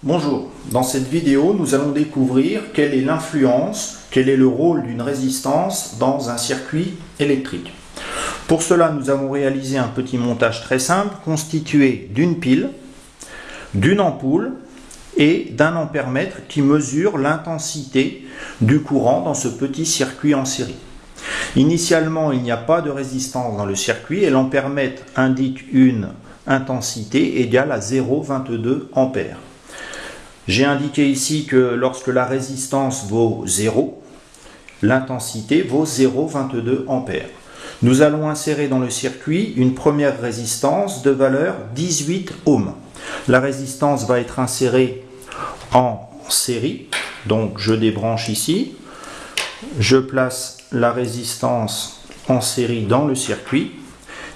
Bonjour, dans cette vidéo nous allons découvrir quelle est l'influence, quel est le rôle d'une résistance dans un circuit électrique. Pour cela nous avons réalisé un petit montage très simple constitué d'une pile, d'une ampoule et d'un ampèremètre qui mesure l'intensité du courant dans ce petit circuit en série. Initialement il n'y a pas de résistance dans le circuit et l'ampèremètre indique une intensité égale à 0,22 ampères. J'ai indiqué ici que lorsque la résistance vaut 0, l'intensité vaut 0,22 ampères. Nous allons insérer dans le circuit une première résistance de valeur 18 ohms. La résistance va être insérée en série, donc je débranche ici, je place la résistance en série dans le circuit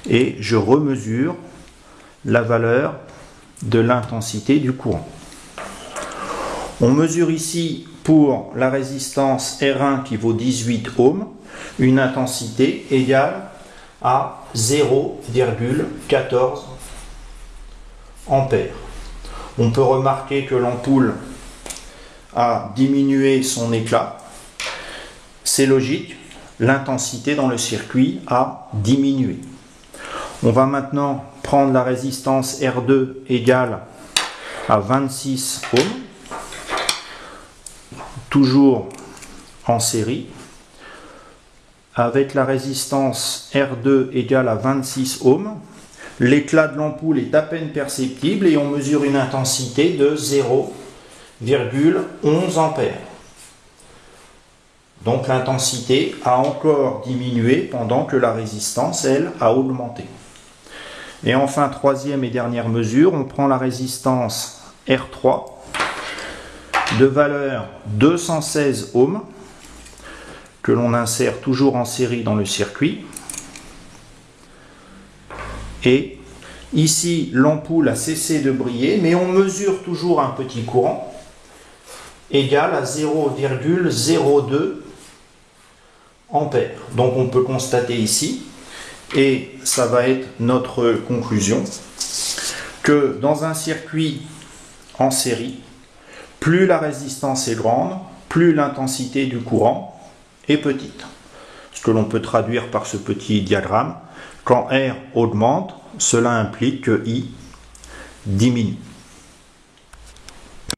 et je remesure la valeur de l'intensité du courant. On mesure ici pour la résistance R1 qui vaut 18 ohms, une intensité égale à 0,14 ampères. On peut remarquer que l'ampoule a diminué son éclat. C'est logique, l'intensité dans le circuit a diminué. On va maintenant prendre la résistance R2 égale à 26 ohms. Toujours en série, avec la résistance R2 égale à 26 ohms, l'éclat de l'ampoule est à peine perceptible et on mesure une intensité de 0,11 ampères. Donc l'intensité a encore diminué pendant que la résistance, elle, a augmenté. Et enfin, troisième et dernière mesure, on prend la résistance R3 de valeur 216 ohms que l'on insère toujours en série dans le circuit. Et ici l'ampoule a cessé de briller, mais on mesure toujours un petit courant égal à 0,02 ampères. Donc on peut constater ici, et ça va être notre conclusion, que dans un circuit en série, plus la résistance est grande, plus l'intensité du courant est petite. Ce que l'on peut traduire par ce petit diagramme. Quand R augmente, cela implique que I diminue.